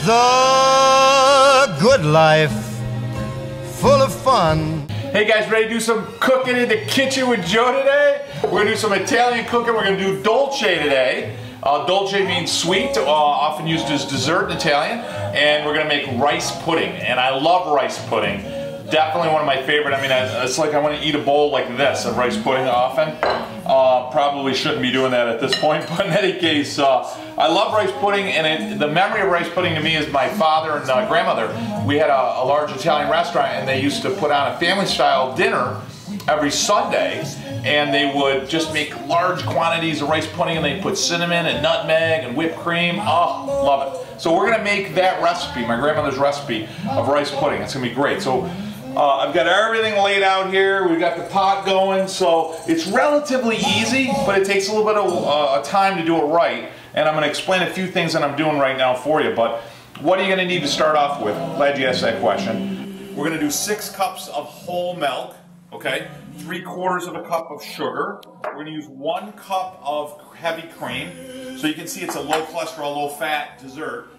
the good life, full of fun. Hey guys, ready to do some cooking in the kitchen with Joe today? We're gonna do some Italian cooking. We're gonna do dolce today. Dolce means sweet, often used as dessert in Italian. And we're gonna make rice pudding. And I love rice pudding. Definitely one of my favorite. I mean, it's like I want to eat a bowl like this of rice pudding often. Probably shouldn't be doing that at this point, but in any case, I love rice pudding, and the memory of rice pudding to me is my father and grandmother. We had a large Italian restaurant, and they used to put on a family-style dinner every Sunday, and they would just make large quantities of rice pudding, and they put cinnamon and nutmeg and whipped cream. Oh, love it. So we're gonna make that recipe, my grandmother's recipe of rice pudding. It's gonna be great. So I've got everything laid out here. We've got the pot going, so it's relatively easy, but it takes a little bit of time to do it right. And I'm going to explain a few things that I'm doing right now for you. But what are you going to need to start off with? Glad you asked that question. We're going to do 6 cups of whole milk, okay? 3/4 of a cup of sugar. We're going to use 1 cup of heavy cream. So you can see it's a low cholesterol, low fat dessert.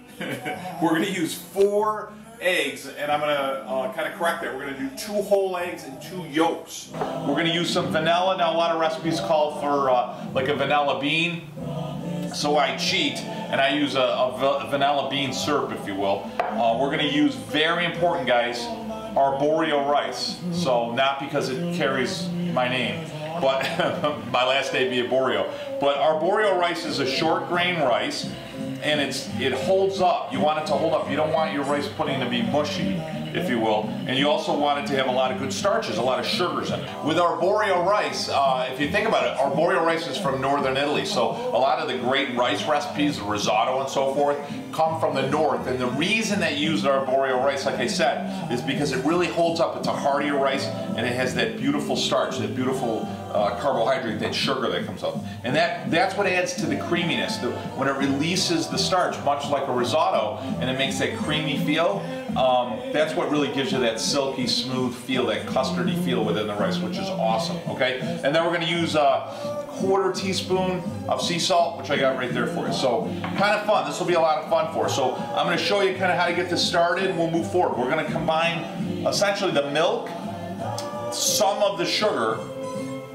We're going to use 4 eggs, and I'm going to kind of correct that. We're going to do 2 whole eggs and 2 yolks. We're going to use some vanilla. Now a lot of recipes call for like a vanilla bean, so I cheat and I use a vanilla bean syrup, if you will. We're going to use, very important guys, arborio rice. So not because it carries my name, but my last name be arborio. But arborio rice is a short grain rice, and it holds up. You want it to hold up. You don't want your rice pudding to be mushy, if you will. And you also want it to have a lot of good starches, a lot of sugars in it. With arborio rice, if you think about it, arborio rice is from northern Italy. So a lot of the great rice recipes, risotto and so forth, come from the north. And the reason they use arborio rice, like I said, is because it really holds up. It's a heartier rice, and it has that beautiful starch, that beautiful carbohydrate, that sugar that comes up. And that's what adds to the creaminess. When it releases the starch, much like a risotto, and it makes that creamy feel, that's what really gives you that silky smooth feel, that custardy feel within the rice, which is awesome, okay? And then we're going to use a 1/4 teaspoon of sea salt, which I got right there for you. So kind of fun. This will be a lot of fun for us. So I'm going to show you kind of how to get this started, and we'll move forward. We're going to combine essentially the milk, some of the sugar,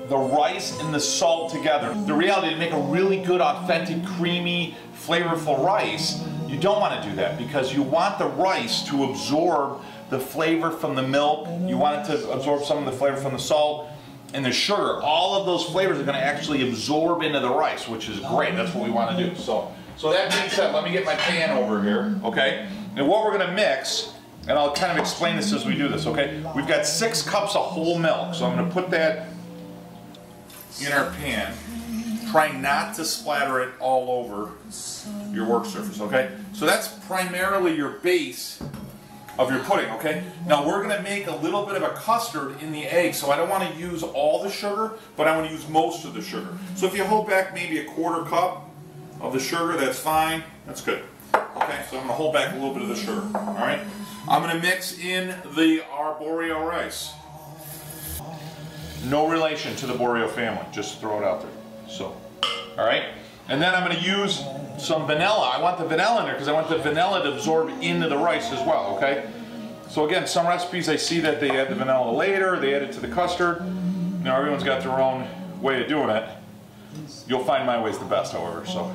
the rice, and the salt together. The reality, to make a really good, authentic, creamy, flavorful rice, you don't want to do that, because you want the rice to absorb the flavor from the milk. You want it to absorb some of the flavor from the salt and the sugar. All of those flavors are going to actually absorb into the rice, which is great. That's what we want to do. So that being said, let me get my pan over here, okay? And what we're going to mix, and I'll kind of explain this as we do this, okay? We've got 6 cups of whole milk, so I'm going to put that in our pan. Try not to splatter it all over your work surface, okay? So that's primarily your base of your pudding, okay? Now we're gonna make a little bit of a custard in the egg, so I don't wanna use all the sugar, but I wanna use most of the sugar. So if you hold back maybe a 1/4 cup of the sugar, that's fine, that's good. Okay, so I'm gonna hold back a little bit of the sugar, all right? I'm gonna mix in the arborio rice. No relation to the Borio family, just throw it out there. So, all right, and then I'm going to use some vanilla. I want the vanilla in there because I want the vanilla to absorb into the rice as well, okay? So again, some recipes I see that they add the vanilla later, they add it to the custard. You know, everyone's got their own way of doing it. You'll find my way's the best, however. So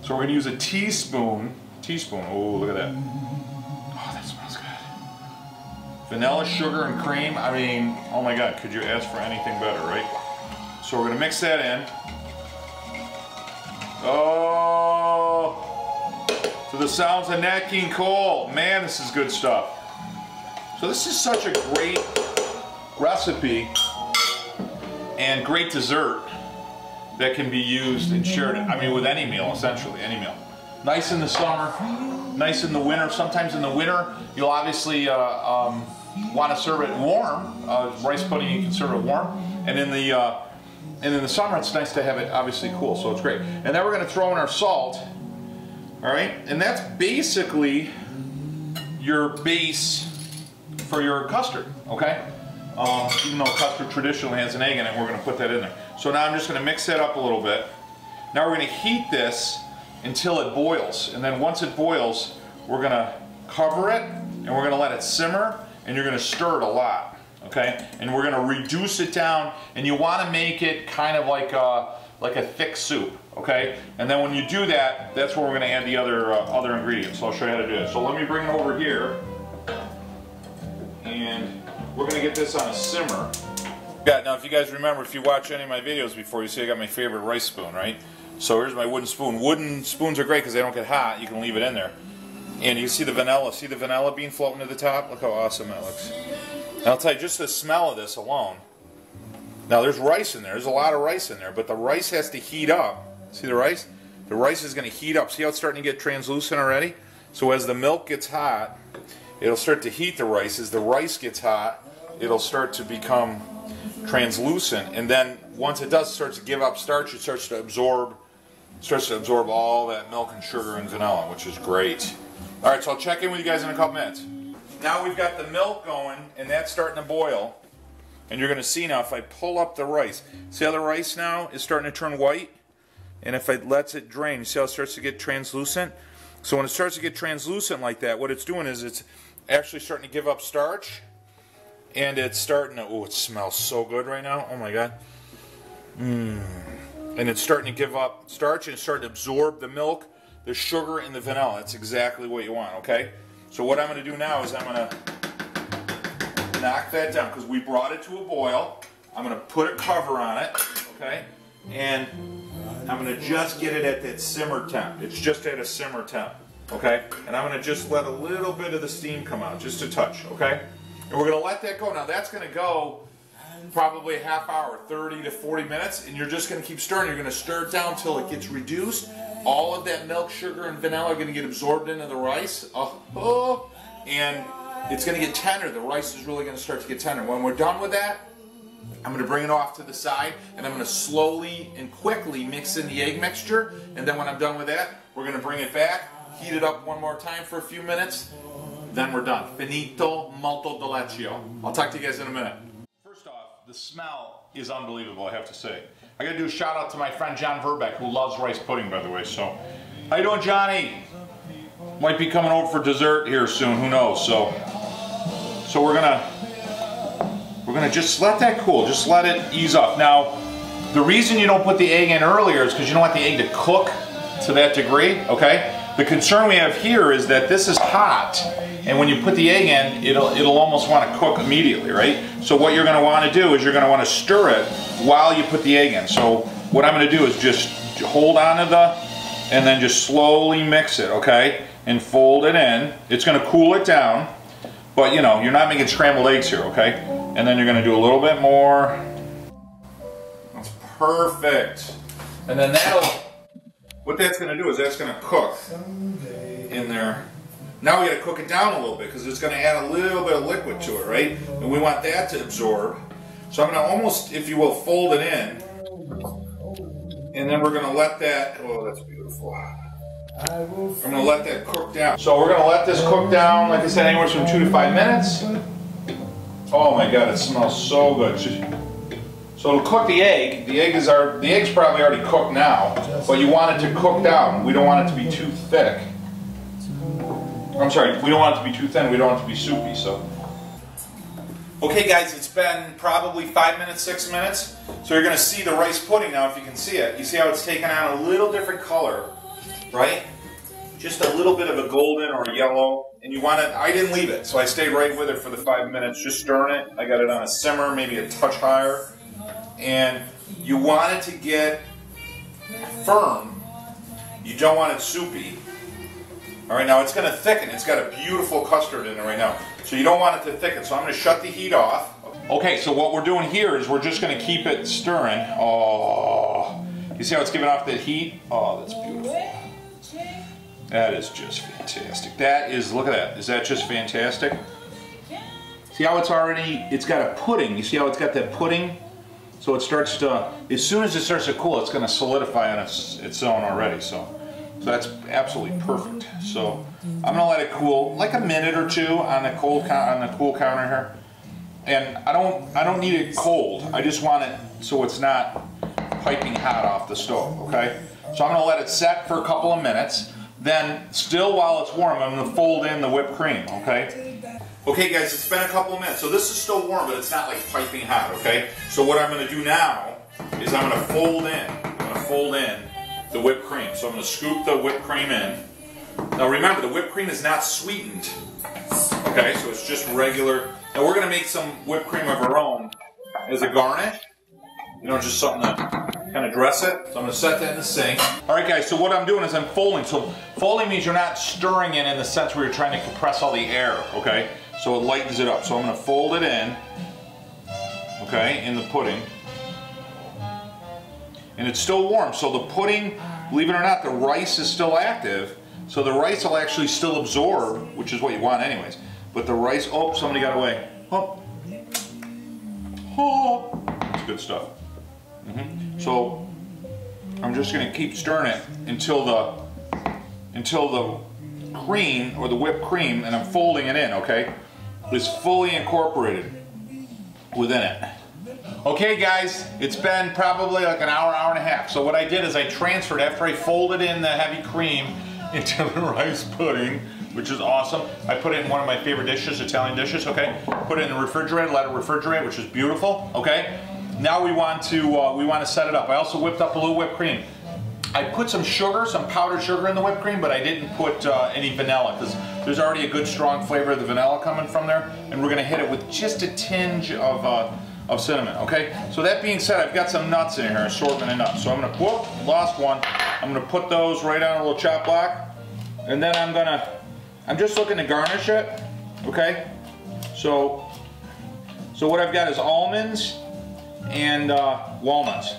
we're going to use a teaspoon, oh, look at that. Oh, that smells good. Vanilla, sugar, and cream. I mean, oh my God, could you ask for anything better, right? So we're going to mix that in. Oh, to the sounds of Nat King Cole. Man, this is good stuff. So this is such a great recipe and great dessert that can be used and shared, I mean, with any meal, essentially, any meal. Nice in the summer, nice in the winter. Sometimes in the winter, you'll obviously want to serve it warm. Rice pudding, you can serve it warm. And in the summer, it's nice to have it obviously cool, so it's great. And then we're going to throw in our salt, all right? And that's basically your base for your custard, okay? Even though custard traditionally has an egg in it, we're going to put that in there. So now I'm just going to mix that up a little bit. Now we're going to heat this until it boils, and then once it boils, we're gonna cover it and we're gonna let it simmer, and you're gonna stir it a lot, okay? And we're gonna reduce it down, and you wanna make it kind of like a thick soup, okay? And then when you do that, that's where we're gonna add the other ingredients. So I'll show you how to do it. So let me bring it over here, and we're gonna get this on a simmer. Yeah, now if you guys remember, if you watch any of my videos before, you see I got my favorite rice spoon, right? So here's my wooden spoon. Wooden spoons are great because they don't get hot. You can leave it in there. And you see the vanilla. See the vanilla bean floating to the top? Look how awesome that looks. And I'll tell you, just the smell of this alone. Now there's rice in there. There's a lot of rice in there, but the rice has to heat up. See the rice? The rice is going to heat up. See how it's starting to get translucent already? So as the milk gets hot, it'll start to heat the rice. As the rice gets hot, it'll start to become translucent. And then once it does, it starts to give up starch. It starts to absorb all that milk and sugar and vanilla, which is great. All right, so I'll check in with you guys in a couple minutes. Now we've got the milk going, and that's starting to boil. And you're going to see now, if I pull up the rice, see how the rice now is starting to turn white? And if it lets it drain, you see how it starts to get translucent? So when it starts to get translucent like that, what it's doing is it's actually starting to give up starch. And it's starting to, oh, it smells so good right now. Oh my God. And it's starting to give up starch, and it's starting to absorb the milk, the sugar, and the vanilla. That's exactly what you want, okay? So what I'm going to do now is I'm going to knock that down because we brought it to a boil. I'm going to put a cover on it, okay? And I'm going to just get it at that simmer temp. It's just at a simmer temp, okay? And I'm going to just let a little bit of the steam come out, just a touch, okay? And we're going to let that go. Now that's going to go probably a half hour, 30 to 40 minutes, and you're just going to keep stirring. You're going to stir it down until it gets reduced. All of that milk, sugar, and vanilla are going to get absorbed into the rice. And it's going to get tender. The rice is really going to start to get tender. When we're done with that, I'm going to bring it off to the side, and I'm going to slowly and quickly mix in the egg mixture. And then when I'm done with that, we're going to bring it back, heat it up one more time for a few minutes. Then we're done. Finito, molto deleccio. I'll talk to you guys in a minute. First off, the smell is unbelievable, I have to say. I got to do a shout out to my friend John Verbeck, who loves rice pudding, by the way. So, how you doing, Johnny? Might be coming over for dessert here soon. Who knows? So we're gonna just let that cool. Just let it ease up. Now, the reason you don't put the egg in earlier is because you don't want the egg to cook to that degree. Okay. The concern we have here is that this is hot, and when you put the egg in, it'll almost want to cook immediately, right? So what you're going to want to do is you're going to want to stir it while you put the egg in. So what I'm going to do is just hold on to and then just slowly mix it, okay? And fold it in. It's going to cool it down, but you know, you're not making scrambled eggs here, okay? And then you're going to do a little bit more. That's perfect. And then what that's going to do is that's going to cook in there. Now we got to cook it down a little bit because it's going to add a little bit of liquid to it, right? And we want that to absorb. So I'm going to almost, if you will, fold it in. And then we're going to let that, oh, that's beautiful. I'm going to let that cook down. So we're going to let this cook down, like I said, anywhere from 2 to 5 minutes. Oh my God, it smells so good. So it'll cook the egg. The egg's probably already cooked now, but you want it to cook down. We don't want it to be too thick. I'm sorry, we don't want it to be too thin. We don't want it to be soupy. So, okay, guys, it's been probably 5 minutes, 6 minutes. So you're going to see the rice pudding now, if you can see it. You see how it's taken on a little different color, right? Just a little bit of a golden or yellow. And you want it. I didn't leave it, so I stayed right with it for the 5 minutes, just stirring it. I got it on a simmer, maybe a touch higher. And you want it to get firm. You don't want it soupy. All right, now it's going to thicken. It's got a beautiful custard in it right now. So you don't want it to thicken. So I'm going to shut the heat off. Okay, so what we're doing here is we're just going to keep it stirring. Oh, you see how it's giving off that heat? Oh, that's beautiful. That is just fantastic. That is, look at that. Is that just fantastic? See how it's got a pudding. You see how it's got that pudding? So it starts to, as soon as it starts to cool, it's going to solidify on its own already. So that's absolutely perfect. So I'm going to let it cool like a minute or two on the cool counter here. And I don't need it cold. I just want it so it's not piping hot off the stove. Okay. So I'm going to let it set for a couple of minutes. then still while it's warm, I'm gonna fold in the whipped cream, okay? Okay guys, it's been a couple of minutes. So this is still warm, but it's not like piping hot, okay? So what I'm gonna do now is I'm gonna fold in the whipped cream. So I'm gonna scoop the whipped cream in. Now remember, the whipped cream is not sweetened, okay? So it's just regular. Now we're gonna make some whipped cream of our own as a garnish. You know, just something to kind of dress it. So I'm gonna set that in the sink. All right guys, so what I'm doing is I'm folding. So folding means you're not stirring it in the sense where you're trying to compress all the air, okay? So it lightens it up. So I'm gonna fold it in, okay, in the pudding. And it's still warm, so the pudding, believe it or not, the rice is still active. So the rice will actually still absorb, which is what you want anyways. But the rice, oh, somebody got away. Oh, oh, that's good stuff. So I'm just going to keep stirring it until the cream, or the whipped cream, and I'm folding it in, okay, is fully incorporated within it. Okay guys, it's been probably like an hour, hour and a half. So what I did is I transferred, after I folded in the heavy cream into the rice pudding, which is awesome. I put it in one of my favorite dishes, Italian dishes, okay? Put it in the refrigerator, let it refrigerate, which is beautiful, okay? Now we want to set it up. I also whipped up a little whipped cream. I put some sugar, some powdered sugar in the whipped cream, but I didn't put any vanilla because there's already a good strong flavor of the vanilla coming from there, and we're gonna hit it with just a tinge of cinnamon, okay? So that being said, I've got some nuts in here, assortment of nuts. So I'm gonna, whoop, lost one. I'm gonna put those right on a little chop block, and then I'm just looking to garnish it, okay? So what I've got is almonds and walnuts.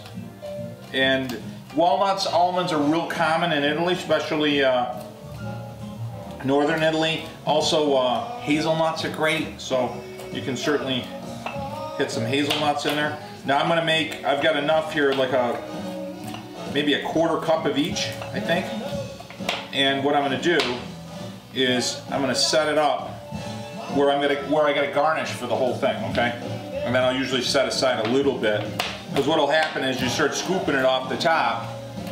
And walnuts, almonds are real common in Italy, especially northern Italy. Also hazelnuts are great, so you can certainly hit some hazelnuts in there. Now I'm gonna make, I've got enough here, like maybe a quarter cup of each, I think. And what I'm gonna do is I'm gonna set it up where I gotta garnish for the whole thing, okay? And then I'll usually set aside a little bit, because what'll happen is you start scooping it off the top,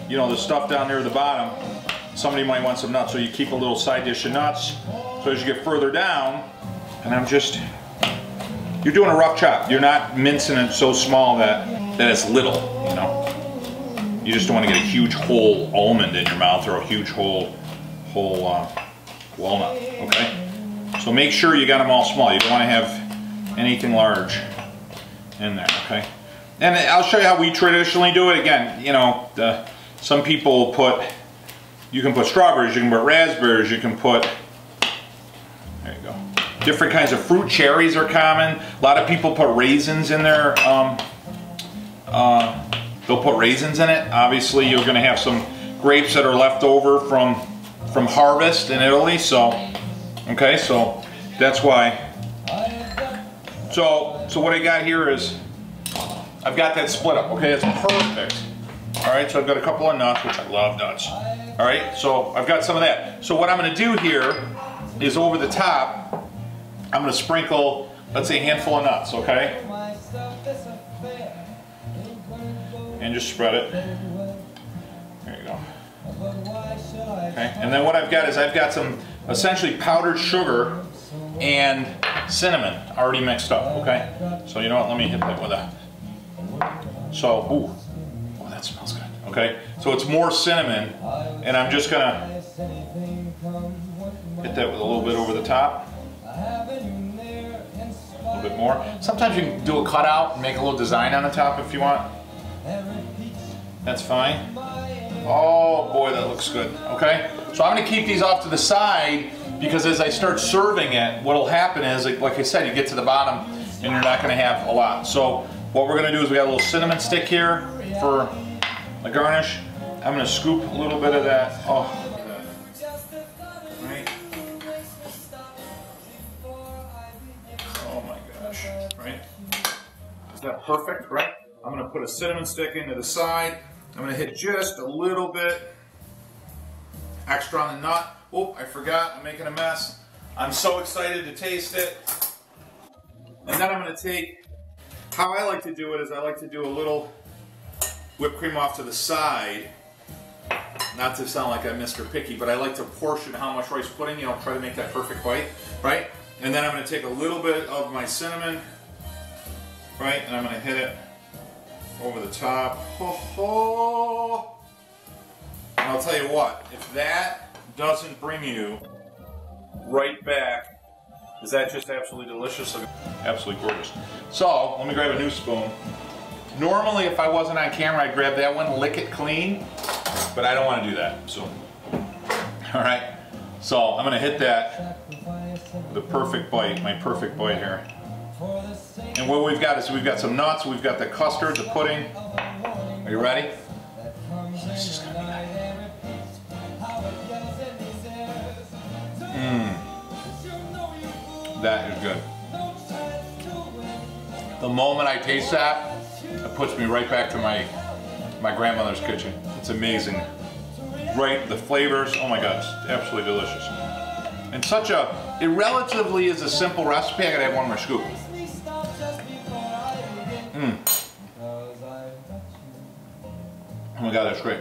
you know, the stuff down there at the bottom, somebody might want some nuts, so you keep a little side dish of nuts. So as you get further down, and you're doing a rough chop. You're not mincing it so small that it's little, you know. You just don't want to get a huge whole almond in your mouth or a huge whole walnut, okay? So make sure you got them all small. You don't want to have anything large in there, okay? And I'll show you how we traditionally do it. Again, you know, some people you can put strawberries, you can put raspberries, you can put, there you go. Different kinds of fruit. Cherries are common. A lot of people put raisins in there. They'll put raisins in it. Obviously, you're going to have some grapes that are left over from harvest in Italy. So, okay, so that's why. So what I got here is I've got that split up. Okay, it's perfect. All right, so I've got a couple of nuts, which I love nuts. All right, so I've got some of that. So what I'm going to do here is over the top, I'm going to sprinkle, let's say, a handful of nuts, okay? And just spread it. There you go. Okay, and then what I've got is I've got some essentially powdered sugar and cinnamon already mixed up, okay? So you know what, let me hit that with so, ooh, oh, that smells good, okay? So it's more cinnamon, and I'm just gonna hit that with a little bit over the top. A little bit more. Sometimes you can do a cutout and make a little design on the top if you want. That's fine. Oh boy, that looks good. Okay, so I'm going to keep these off to the side because as I start serving it, what will happen is, like I said, you get to the bottom and you're not going to have a lot. So what we're going to do is we got a little cinnamon stick here for a garnish. I'm going to scoop a little bit of that. Oh. Right? Is that perfect, right? I'm going to put a cinnamon stick into the side. I'm going to hit just a little bit extra on the nut. Oh, I forgot. I'm making a mess. I'm so excited to taste it. And then I'm going to take, how I like to do it is I like to do a little whipped cream off to the side. not to sound like I'm Mr. Picky, but I like to portion how much rice pudding, you know, try to make that perfect bite, right? And then I'm going to take a little bit of my cinnamon, right, and I'm going to hit it over the top. Ho ho! And I'll tell you what, if that doesn't bring you right back, is that just absolutely delicious? Absolutely gorgeous. So, let me grab a new spoon. Normally, if I wasn't on camera, I'd grab that one, lick it clean, but I don't want to do that, so. All right, so I'm gonna hit that with a perfect bite, my perfect bite here. And what we've got is we've got some nuts, we've got the custard, the pudding. Are you ready? This is gonna be nice. That is good. The moment I taste that, it puts me right back to my grandmother's kitchen. It's amazing. Right, the flavors, oh my God, it's absolutely delicious. And it relatively is a simple recipe. I gotta have one more scoop. Oh my God, that's great.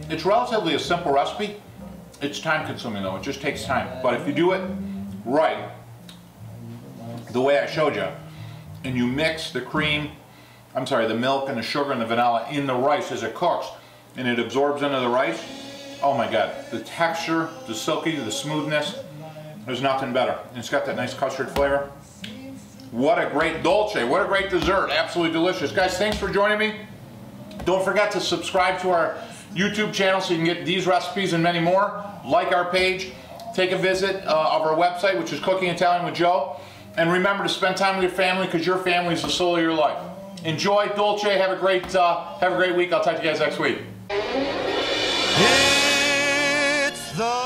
It's relatively a simple recipe. It's time consuming though, it just takes time. But if you do it right, the way I showed you, and you mix the the milk and the sugar and the vanilla in the rice as it cooks, and it absorbs into the rice, oh my God, the texture, the silky, the smoothness, there's nothing better. And it's got that nice custard flavor. What a great dolce, what a great dessert, absolutely delicious. Guys, thanks for joining me. Don't forget to subscribe to our YouTube channel so you can get these recipes and many more. Like our page, take a visit of our website, which is Cooking Italian with Joe. And remember to spend time with your family, because your family is the soul of your life. Enjoy dolce, have a great week. I'll talk to you guys next week. It's the